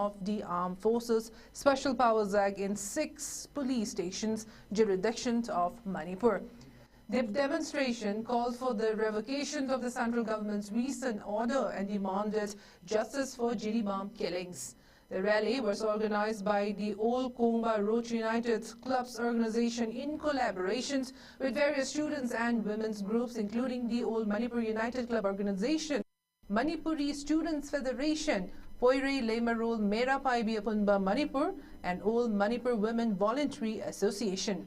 of the Armed Forces Special Powers Act in 6 police stations, jurisdictions of Manipur. The demonstration called for the revocation of the central government's recent order and demanded justice for Jiribam killings. The rally was organized by the Old Kongba Road United Clubs organization in collaboration with various students and women's groups, including the Old Manipur United Club organization, Manipuri Students Federation, Poire Lemarol Mera Paibi Apunba Manipur, and Old Manipur Women Voluntary Association.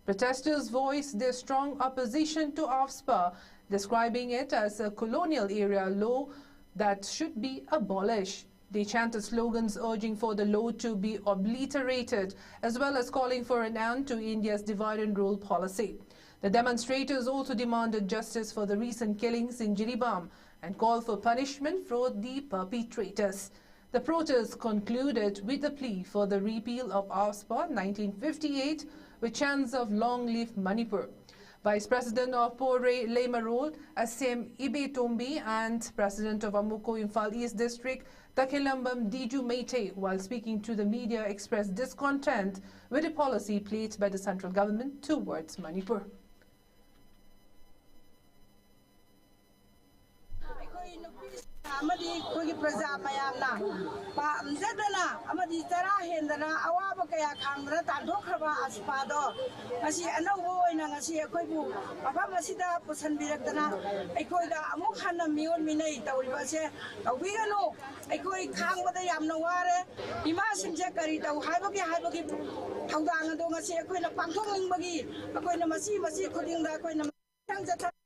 Protesters voiced their strong opposition to AFSPA, describing it as a colonial era law that should be abolished. They chanted slogans urging for the law to be obliterated, as well as calling for an end to India's divide and rule policy. The demonstrators also demanded justice for the recent killings in Jiribam and called for punishment for the perpetrators. The protest concluded with a plea for the repeal of AFSPA 1958 with chants of Long Live Manipur. Vice President of Pore Lemarol, Asem Ibe Tombi, and President of Amuko Imphal East District, Takilambam Diju Meite, while speaking to the media, expressed discontent with the policy played by the central government towards Manipur. Amadi kogi praja mayamna pa amzadana amadi tara hendana awaba kaya khamra tadokhraba aspado asi anaubo oina ngasi ekhoibu afam asida pusanbirakdana ekhoida amuk hanna mion minai tawriba se tawbiganu ekhoi khangbada yamna ware ima simje kari taw haibagi thawdang ado ngasi ekhoina pangthongingbagi ekhoina masi khudingda ekhoina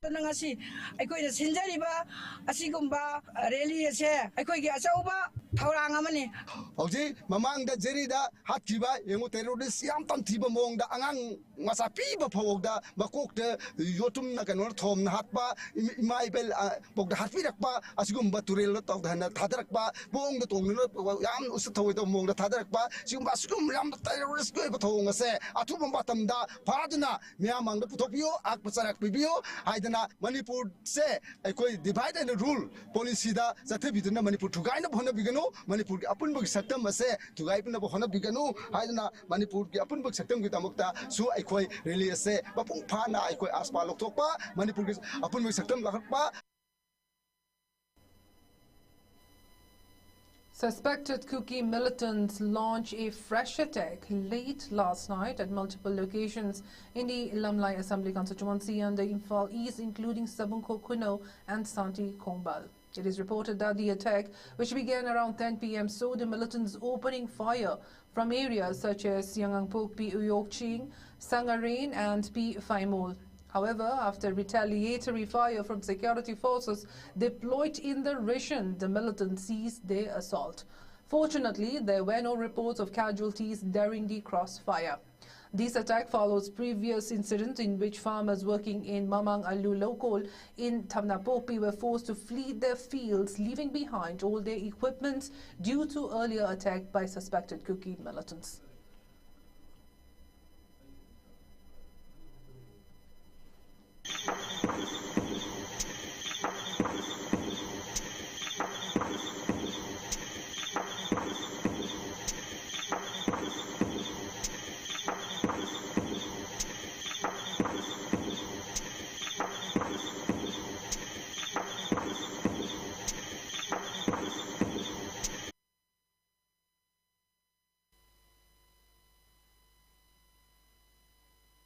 Nangasi, I could a Sinjariba, a Sigumba, Rally, I could get a soba, Taurangamani. Oji, Mamang the Jerida, Hatkiba, Yomuterodis, Yampan Tibamong, the Angang, Masapiba Poga, Makok, the Yotum Nakanor Tom Hatba, my bell, Bog the Hatvidakba, Asgumba to relate of the Tadrakba, Bong the Tonga, Yam Usato among the Tadrakba, Simbascum Ram the terrorist Tonga say, Atubatam da, Pardana, Miamang the Putopio, Akpasarak Bibio, I did not Manipur say, I could divide and rule, policy that Zatibitana Manipur to guide upon the Bigano, Manipur Apunbuk Satam say, to guide upon the Bigano, I did not Manipur Apunbuk Satam with Amokta, so I quite really say, Bapung Pana, I quite ask Palotopa, Manipur Apunbuk Satam Lakpa. Suspected Kuki militants launched a fresh attack late last night at multiple locations in the Lamlai Assembly constituency and the Imphal East, including Sabunko Kuno and Santi Kongbal. It is reported that the attack, which began around 10 p.m., saw the militants opening fire from areas such as Yangangpok, P. Uyokching, Sangarain, and P. Faimol. However, after retaliatory fire from security forces deployed in the region, the militants ceased their assault. Fortunately, there were no reports of casualties during the crossfire. This attack follows previous incidents in which farmers working in Mamang Alu Lokol in Tamnapopi were forced to flee their fields, leaving behind all their equipment due to earlier attack by suspected Kuki militants.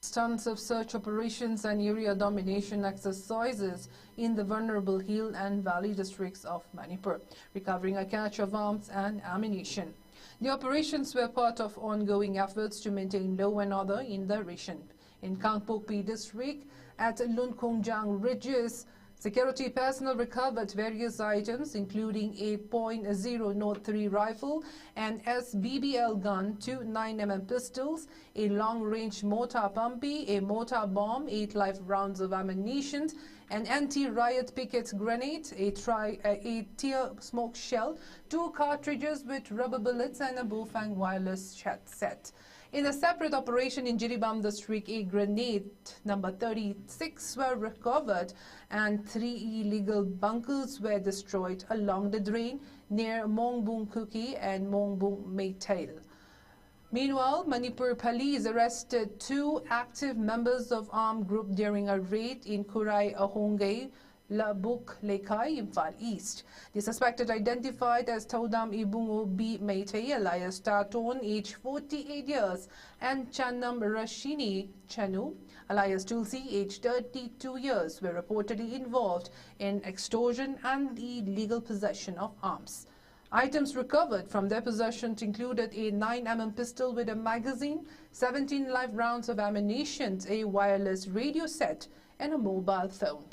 Stunts of search operations and area domination exercises in the vulnerable hill and valley districts of Manipur, recovering a cache of arms and ammunition. The operations were part of ongoing efforts to maintain law and order in the region. In Kangpokpi district, at Lunkongjang Ridges, security personnel recovered various items, including a .003 rifle, an SBBL gun, 2 9mm pistols, a long-range mortar pumpy, a mortar bomb, 8 live rounds of ammunition, an anti-riot picket grenade, a tear smoke shell, 2 cartridges with rubber bullets, and a Bofang wireless set. In a separate operation in Jiribam district, a grenade number 36 were recovered and 3 illegal bunkers were destroyed along the drain near Mongbung Kuki and Mongbung Meitail. Meanwhile, Manipur police arrested 2 active members of armed group during a raid in Kurai Ahongay, Labuk Lekai, Imphal East. The suspected identified as Taudam Ibungo B. Meitei alias Taton, age 48 years, and Channam Rashini Chanu, alias Tulsi, age 32 years, were reportedly involved in extortion and illegal possession of arms. Items recovered from their possession included a 9mm pistol with a magazine, 17 live rounds of ammunition, a wireless radio set, and a mobile phone.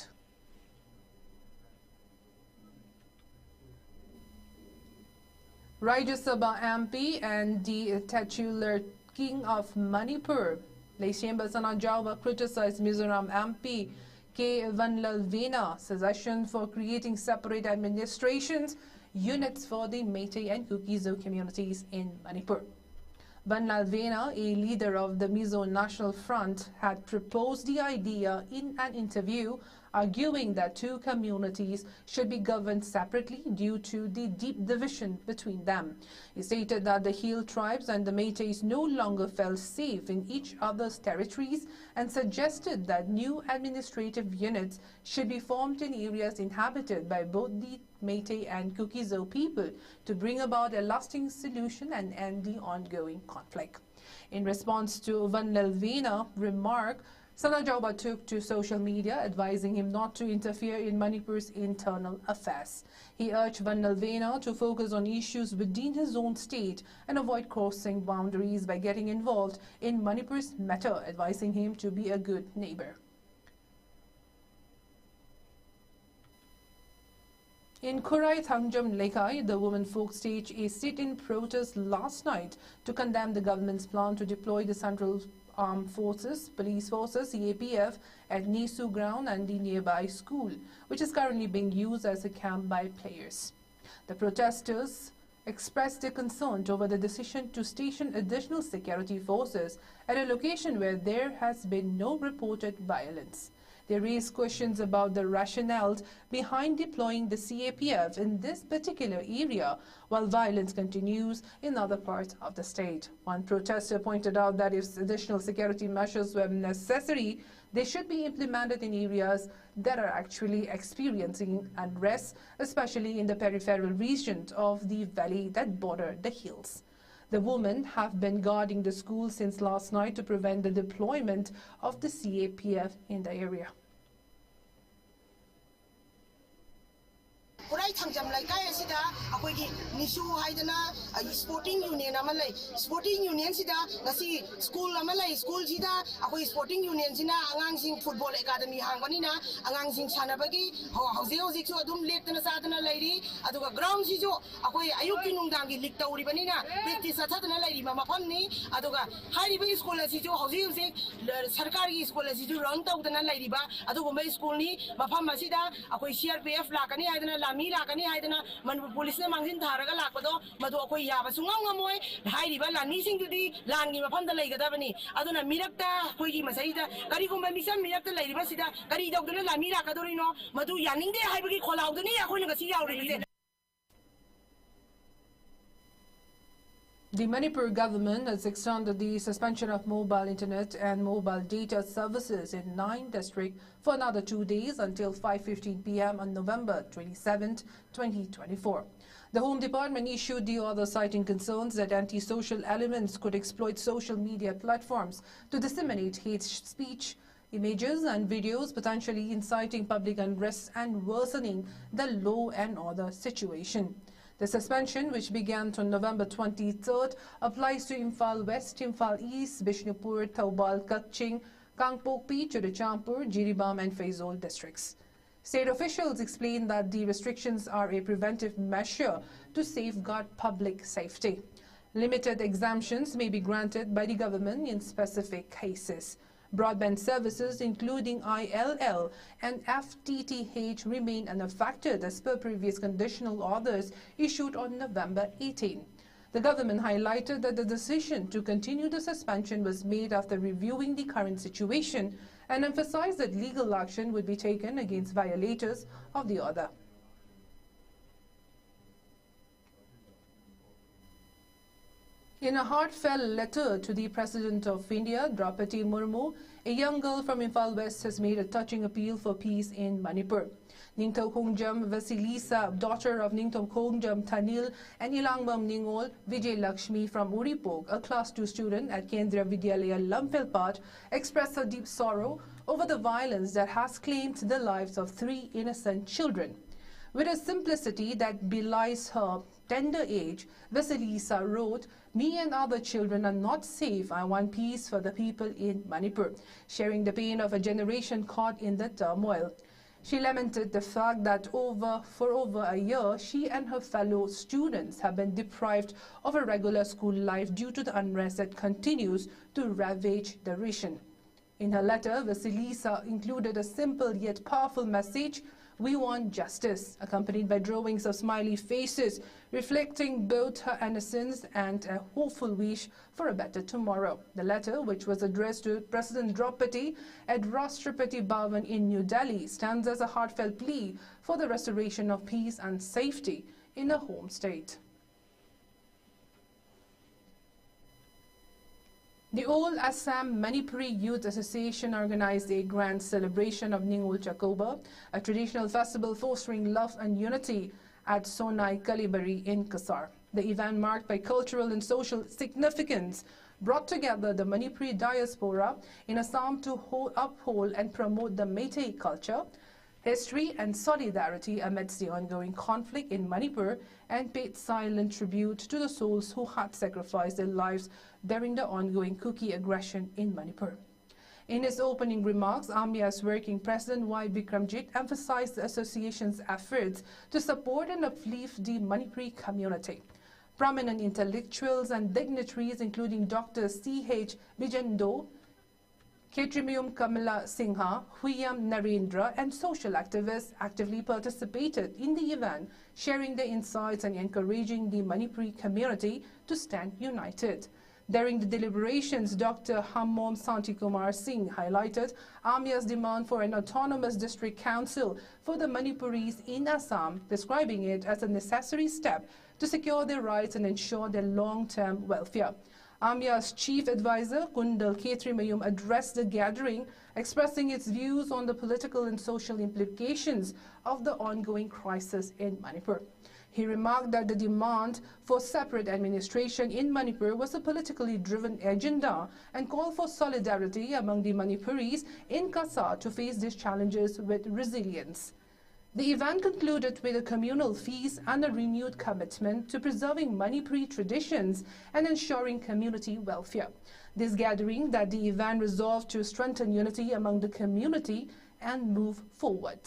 Rajya Sabha MP and the titular king of Manipur, Leishemba Sanajawa, criticized Mizoram MP K. Vanlalvena suggestion for creating separate administrations units for the Meitei and Kuki-Zo communities in Manipur. Vanlalvena, a leader of the Mizo National Front, had proposed the idea in an interview, arguing that 2 communities should be governed separately due to the deep division between them. He stated that the Hill tribes and the Meiteis no longer felt safe in each other's territories and suggested that new administrative units should be formed in areas inhabited by both the Meitei and Kuki-Zo people to bring about a lasting solution and end the ongoing conflict. In response to Vanlalvena's remark, Sanajawa took to social media, advising him not to interfere in Manipur's internal affairs. He urged Vanlalvena to focus on issues within his own state and avoid crossing boundaries by getting involved in Manipur's matter, advising him to be a good neighbor. In Kurai Thangjam Lekai, the women folk staged a sit-in protest last night to condemn the government's plan to deploy the Central Armed Forces, Police Forces, CAPF, at Nisu ground and the nearby school, which is currently being used as a camp by players. The protesters expressed their concern over the decision to station additional security forces at a location where there has been no reported violence. They raised questions about the rationale behind deploying the CAPF in this particular area while violence continues in other parts of the state. One protester pointed out that if additional security measures were necessary, they should be implemented in areas that are actually experiencing unrest, especially in the peripheral regions of the valley that border the hills. The women have been guarding the school since last night to prevent the deployment of the CAPF in the area. Kurai Thangjam Laikai asida akoigi Nisu haidana sporting union amalai sporting union sida ngasi school amalai school sida akoi sporting union sina angangsing football academy hangani na angangsing sanabagi hauze chu adum lektana sadana lairi aduga ground si jo akoi ayuki nungdangi lik tauri banina practice athadana lairi mafam ni aduga hairiba school si jo hauze sarkari school si jo run tawdana lairi ba aduga mai school ni mafam asida akoi CRPF lakani haidana Lakani haidana Manipur police mangin tharaga lakpado madu akoi yaba sungam ngamoi hairiba lani singdudi langi mafamda leigadabani aduna mirakta koigi masaida karigumba mission mirakta leiriba sida kari dogduna lami rakadorino madu yaningde haibagi kholauduni akoi ngasi yauride. The Manipur government has extended the suspension of mobile internet and mobile data services in 9 districts for another 2 days until 5:15 p.m. on November 27, 2024. The Home Department issued the order citing concerns that anti-social elements could exploit social media platforms to disseminate hate speech, images and videos, potentially inciting public unrest and worsening the law and order situation. The suspension, which began on November 23rd, applies to Imphal West, Imphal East, Bishnupur, Taubal, Kaching, Kangpokpi, Churachampur, Jiribam and Faizol districts. State officials explained that the restrictions are a preventive measure to safeguard public safety. Limited exemptions may be granted by the government in specific cases. Broadband services, including ILL and FTTH, remain unaffected as per previous conditional orders issued on November 18. The government highlighted that the decision to continue the suspension was made after reviewing the current situation and emphasized that legal action would be taken against violators of the order. In a heartfelt letter to the President of India, Draupadi Murmu, a young girl from Imphal West has made a touching appeal for peace in Manipur. Ningtho Khongjam Vasilisa, daughter of Ningtho Khongjam Thanil and Ilangbam Ningol Vijay Lakshmi from Uripok, a class 2 student at Kendriya Vidyalaya Lamphilpat, expressed her deep sorrow over the violence that has claimed the lives of 3 innocent children. With a simplicity that belies her tender age, Vasilisa wrote, "Me and other children are not safe. I want peace for the people in Manipur," sharing the pain of a generation caught in the turmoil. She lamented the fact that for over a year, she and her fellow students have been deprived of a regular school life due to the unrest that continues to ravage the region. In her letter, Vasilisa included a simple yet powerful message: "We want justice," accompanied by drawings of smiley faces, reflecting both her innocence and a hopeful wish for a better tomorrow. The letter, which was addressed to President Draupadi at Rashtrapati Bhavan in New Delhi, stands as a heartfelt plea for the restoration of peace and safety in her home state. The All Assam Manipuri Youth Association organized a grand celebration of Ningol Chakoba, a traditional festival fostering love and unity at Sonai Kalibari in Kasar. The event, marked by cultural and social significance, brought together the Manipuri diaspora in Assam to uphold and promote the Meitei culture, history and solidarity amidst the ongoing conflict in Manipur, and paid silent tribute to the souls who had sacrificed their lives during the ongoing Kuki aggression in Manipur. In his opening remarks, AMIA's working president Y. Bikramjit emphasized the association's efforts to support and uplift the Manipuri community. Prominent intellectuals and dignitaries, including Dr. C.H. Bijendo, Ketrimium Kamala Singha, Huyam Narendra, and social activists actively participated in the event, sharing their insights and encouraging the Manipuri community to stand united. During the deliberations, Dr. Hammom Santikumar Singh highlighted AMIA's demand for an autonomous district council for the Manipuris in Assam, describing it as a necessary step to secure their rights and ensure their long-term welfare. AMIA's chief advisor, Kundal Ketrimayum, addressed the gathering, expressing its views on the political and social implications of the ongoing crisis in Manipur. He remarked that the demand for separate administration in Manipur was a politically driven agenda and called for solidarity among the Manipuris in Kasar to face these challenges with resilience. The event concluded with a communal feast and a renewed commitment to preserving Manipuri traditions and ensuring community welfare. This gathering that the event resolved to strengthen unity among the community and move forward.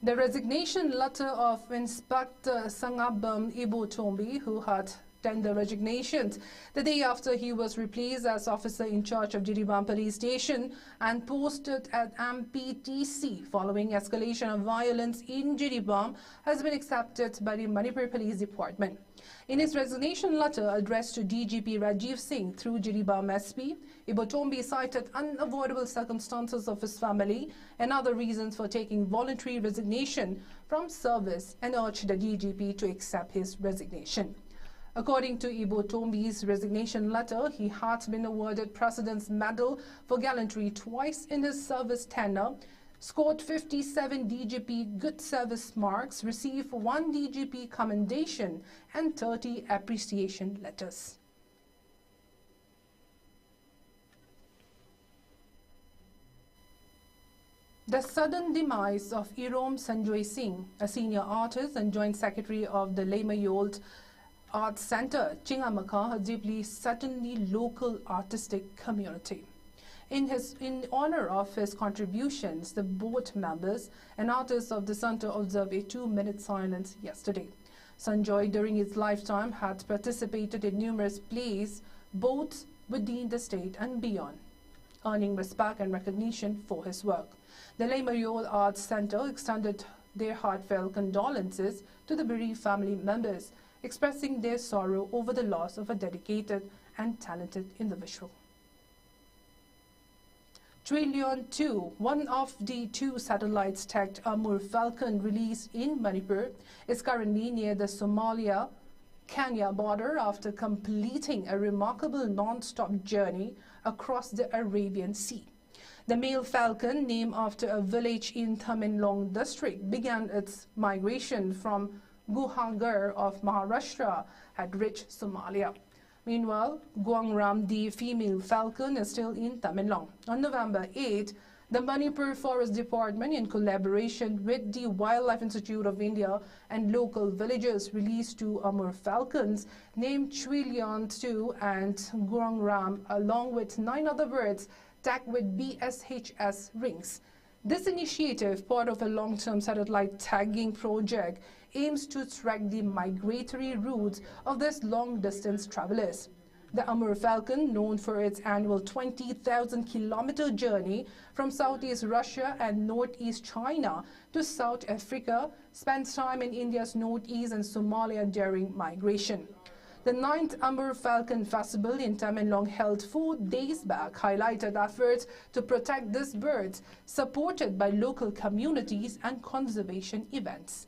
The resignation letter of Inspector Sangabam Ibotombi, who had tendered resignations the day after he was replaced as officer in charge of Jiribam Police Station and posted at MPTC following escalation of violence in Jiribam, has been accepted by the Manipur Police Department. In his resignation letter addressed to DGP Rajiv Singh through Jiribam SP, Ibotombi cited unavoidable circumstances of his family and other reasons for taking voluntary resignation from service and urged the DGP to accept his resignation. According to Ibotombi's resignation letter, he had been awarded President's Medal for Gallantry twice in his service tenure, scored 57 DGP Good Service marks, received 1 DGP commendation and 30 appreciation letters. The sudden demise of Irom Sanjoy Singh, a senior artist and joint secretary of the Lemayold Arts Center, Chingamaka, has deeply saddened the local artistic community. In honor of his contributions, the board members and artists of the center observed a 2-minute silence yesterday. Sanjoy, during his lifetime, had participated in numerous plays, both within the state and beyond, earning respect and recognition for his work. The Lemayold Arts Center extended their heartfelt condolences to the bereaved family members, expressing their sorrow over the loss of a dedicated and talented individual. Trillion-2, one of the 2 satellites tagged Amur Falcon released in Manipur, is currently near the Somalia-Kenya border after completing a remarkable non-stop journey across the Arabian Sea. The male falcon, named after a village in Tamenlong district, began its migration from Guhagar of Maharashtra, had reached Somalia. Meanwhile, Guangram, the female falcon, is still in Tamenlong. On November 8, the Manipur Forest Department, in collaboration with the Wildlife Institute of India and local villagers, released 2 Amur falcons named Trillion-2 and Guangram, along with 9 other birds tagged with BSHS rings. This initiative, part of a long-term satellite tagging project, aims to track the migratory routes of these long-distance travelers. The Amur Falcon, known for its annual 20,000-kilometer journey from southeast Russia and northeast China to South Africa, spends time in India's northeast and Somalia during migration. The 9th Amur Falcon Festival in Tamenlong, held 4 days back, highlighted efforts to protect these birds, supported by local communities and conservation events.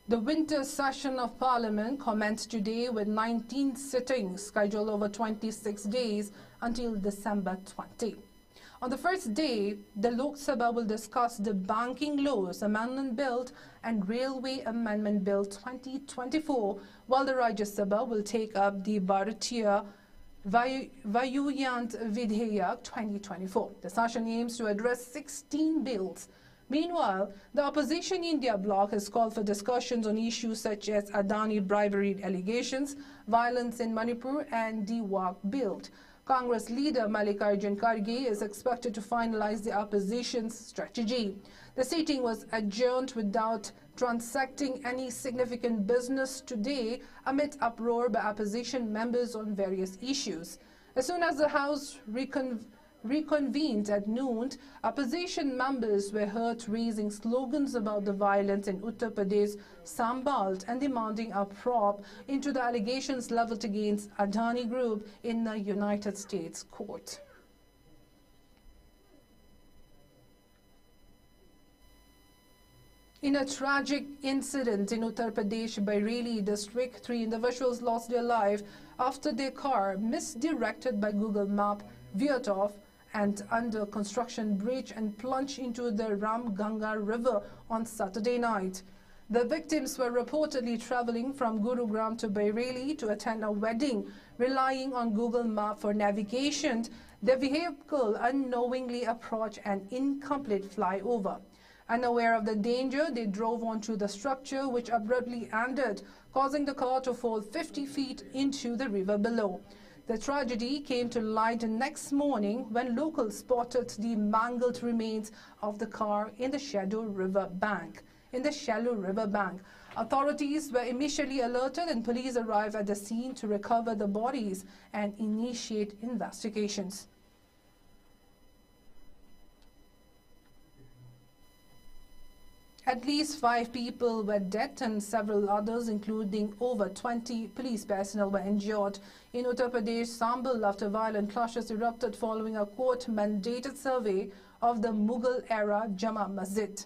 The winter session of Parliament commenced today with 19 sittings scheduled over 26 days until December 20. On the first day, the Lok Sabha will discuss the Banking Laws Amendment Bill and Railway Amendment Bill 2024, while the Rajya Sabha will take up the Bharatiya Vayuyant Vidheyak 2024. The session aims to address 16 bills. Meanwhile, the opposition India bloc has called for discussions on issues such as Adani bribery allegations, violence in Manipur, and the Waqf bill. Congress leader Mallikarjun Kharge is expected to finalize the opposition's strategy. The sitting was adjourned without transacting any significant business today amid uproar by opposition members on various issues. As soon as the House reconvened at noon, opposition members were heard raising slogans about the violence in Uttar Pradesh, Sambal, and demanding a probe into the allegations leveled against Adani Group in the United States court. In a tragic incident in Uttar Pradesh, Bareilly district, 3 individuals lost their life after their car, misdirected by Google Map, veered off and under construction bridge and plunged into the Ramganga River on Saturday night. The victims were reportedly traveling from Gurugram to Bareilly to attend a wedding. Relying on Google Map for navigation, the vehicle unknowingly approached an incomplete flyover. Unaware of the danger, they drove onto the structure, which abruptly ended, causing the car to fall 50 feet into the river below. The tragedy came to light the next morning when locals spotted the mangled remains of the car in the shallow river bank. Authorities were initially alerted and police arrived at the scene to recover the bodies and initiate investigations. At least 5 people were dead and several others, including over 20 police personnel, were injured in Uttar Pradesh, Sambal, after violent clashes erupted following a court-mandated survey of the Mughal-era Jama Masjid.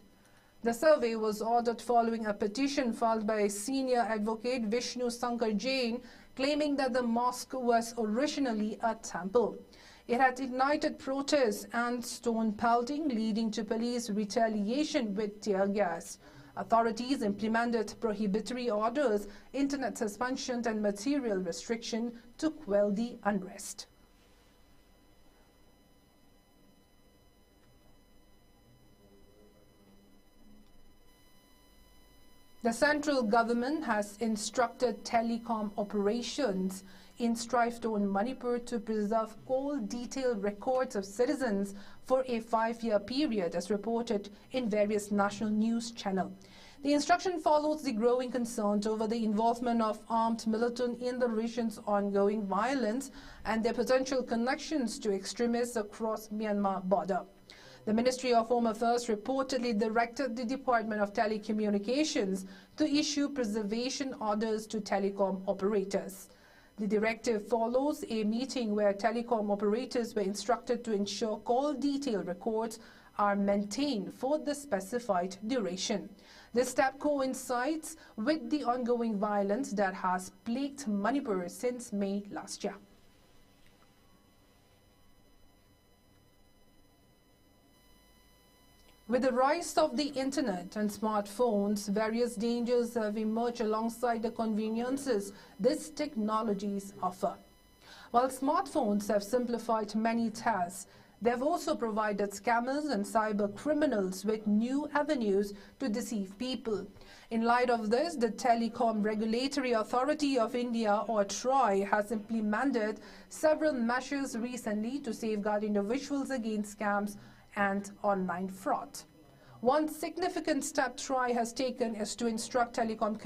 The survey was ordered following a petition filed by senior advocate Vishnu Sankar Jain, claiming that the mosque was originally a temple. It had ignited protests and stone pelting, leading to police retaliation with tear gas. Authorities implemented prohibitory orders, internet suspension, and material restriction to quell the unrest. The central government has instructed telecom operations in strife-torn Manipur to preserve all detailed records of citizens for a 5-year period, as reported in various national news channels. The instruction follows the growing concern over the involvement of armed militants in the region's ongoing violence and their potential connections to extremists across Myanmar border. The Ministry of Home Affairs reportedly directed the Department of Telecommunications to issue preservation orders to telecom operators. The directive follows a meeting where telecom operators were instructed to ensure call detail records are maintained for the specified duration. This step coincides with the ongoing violence that has plagued Manipur since May last year. With the rise of the internet and smartphones, various dangers have emerged alongside the conveniences these technologies offer. While smartphones have simplified many tasks, they have also provided scammers and cyber criminals with new avenues to deceive people. In light of this, the Telecom Regulatory Authority of India, or TRAI, has implemented several measures recently to safeguard individuals against scams and online fraud. One significant step TRAI has taken is to instruct telecom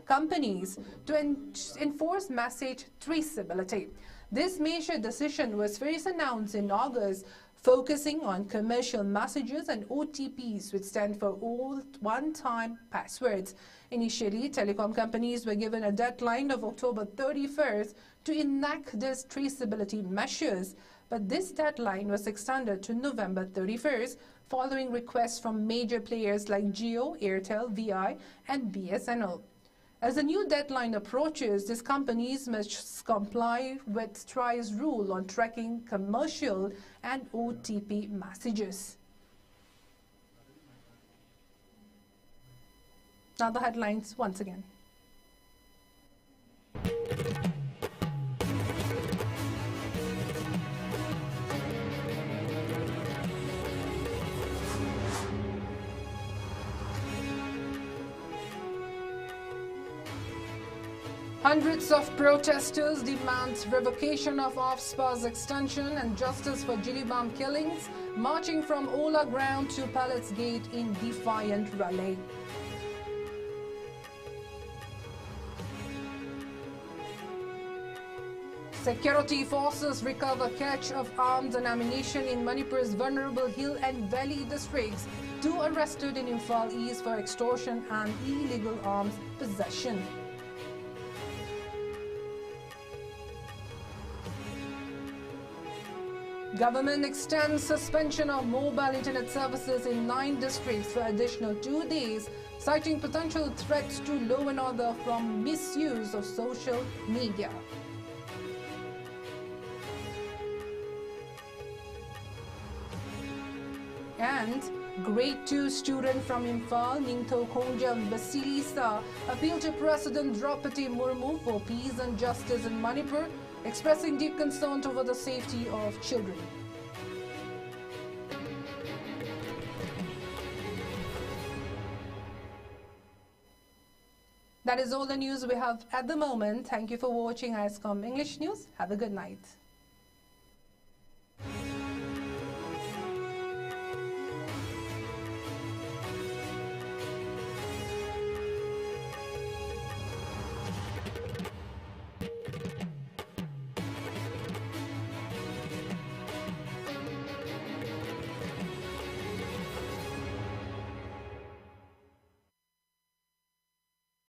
companies to enforce message traceability. This major decision was first announced in August, focusing on commercial messages and OTPs, which stand for all one-time passwords. Initially, telecom companies were given a deadline of October 31st to enact these traceability measures, but this deadline was extended to November 31st, following requests from major players like Jio, Airtel, VI, and BSNL. As the new deadline approaches, these companies must comply with TRAI's rule on tracking commercial and OTP messages. Now the headlines once again. Hundreds of protesters demand revocation of OFSPA's extension and justice for Jiribam killings, marching from Ola Ground to Palace Gate in defiant rally. Security forces recover cache of arms and ammunition in Manipur's vulnerable hill and valley districts. 2 arrested in Imphal East for extortion and illegal arms possession. Government extends suspension of mobile internet services in 9 districts for additional 2 days, citing potential threats to law and order from misuse of social media. And Grade 2 student from Imphal, Ningtho Khongjam Basilisa, appealed to President Draupadi Murmu for peace and justice in Manipur, expressing deep concern over the safety of children. That is all the news we have at the moment. Thank you for watching ISCOM English News. Have a good night.